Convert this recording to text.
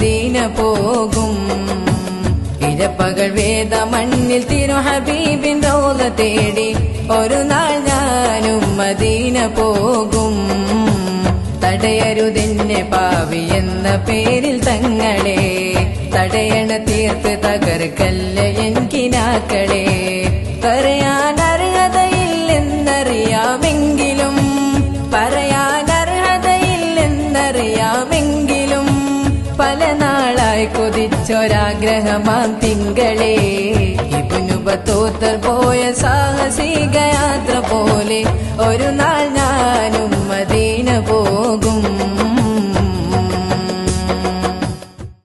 Medina പോകും. ഇരപ്പകൽ വേദ മണ്ണിൽ തിരു ഹബീബിൻ റൗള തേടി ഒരു നാൾ ഞാനും മദീന പോകും. തടയരുതെന്നെ പാവി എന്ന പേരിൽ തങ്ങളെ, തടയണ തീർത്ത് തകർക്കല്ല എനിക്കിനാക്കളെ. പറയാൻ അർഹതയില്ലെന്നറിയാമെങ്കിലും, പറയാൻ അർഹതയില്ലെന്നറിയാമെങ്കിലും, പല നാളായി കൊതിച്ചൊരാഗ്രഹമാം തിങ്കളെ. ഇബ്നു ബത്തൂത്ത പോയ സാഹസിക യാത്ര പോലെ ഒരു നാൾ ഞാനും മദീന പോകും.